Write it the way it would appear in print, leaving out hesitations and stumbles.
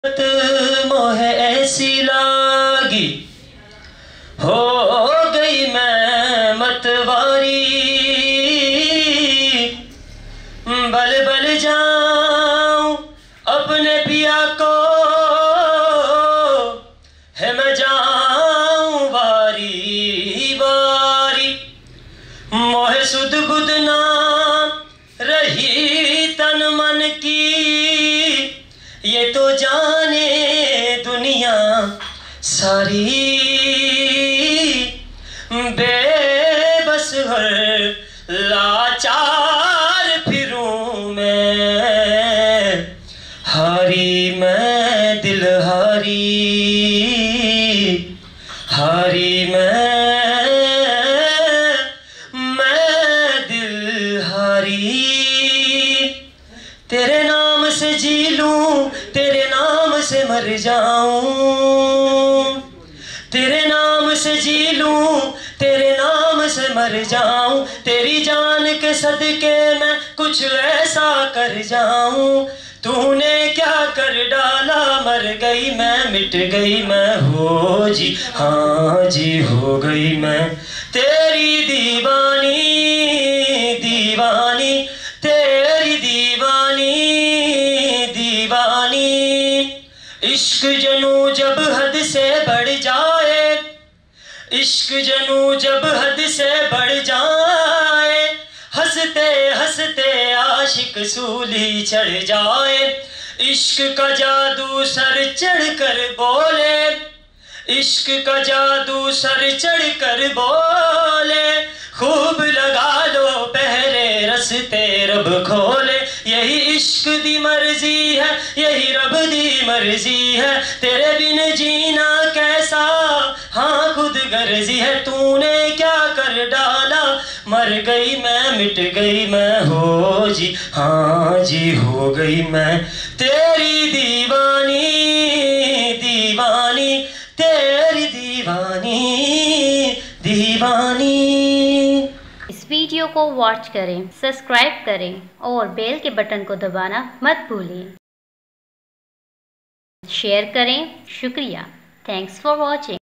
मोहे ऐसी लागी, हो गई मैं मतवारी। बल बल जाऊं अपने पिया को, है मैं जाऊं वारी वारी। मोहे सुध बुध ना रही तन मन की, ये तो जाने दुनिया सारी। बेबस हर लाचार फिरूं मैं, हारी मैं दिल हारी, हारी मैं दिल हारी। तेरे नाम से जी लूं, तेरे नाम से मर जाऊं, तेरे नाम से जी लूं, तेरे नाम से मर जाऊं। तेरी जान के सदके मैं कुछ ऐसा कर जाऊं। तूने क्या कर डाला, मर गई मैं, मिट गई मैं, हो जी हाँ जी हो गई मैं। तेरी दीवानी दीवानी, तेरी दीवानी दीवानी। इश्क जनू जब हद से बढ़ जाए, इश्क जनू जब हद से बढ़ जाए, हंसते हंसते आशिक सूली चढ़ जाए। इश्क का जादू सर चढ़ कर बोले, इश्क का जादू सर चढ़ कर बोले। खूब लगा लो पहरे रस्ते रब खोले। यही इश्क दी मर्जी है, यही रब दी मर्जी है। तेरे बिन जीना कैसा, हाँ खुद गर्जी है। तूने क्या कर डाला, मर गई मैं, मिट गई मैं, हो जी हाँ जी हो गई मैं। तेरी दीवानी दीवानी, तेरी दीवानी दीवानी। इस वीडियो को वॉच करें, सब्सक्राइब करें और बेल के बटन को दबाना मत भूलिए। शेयर करें। शुक्रिया। Thanks for watching.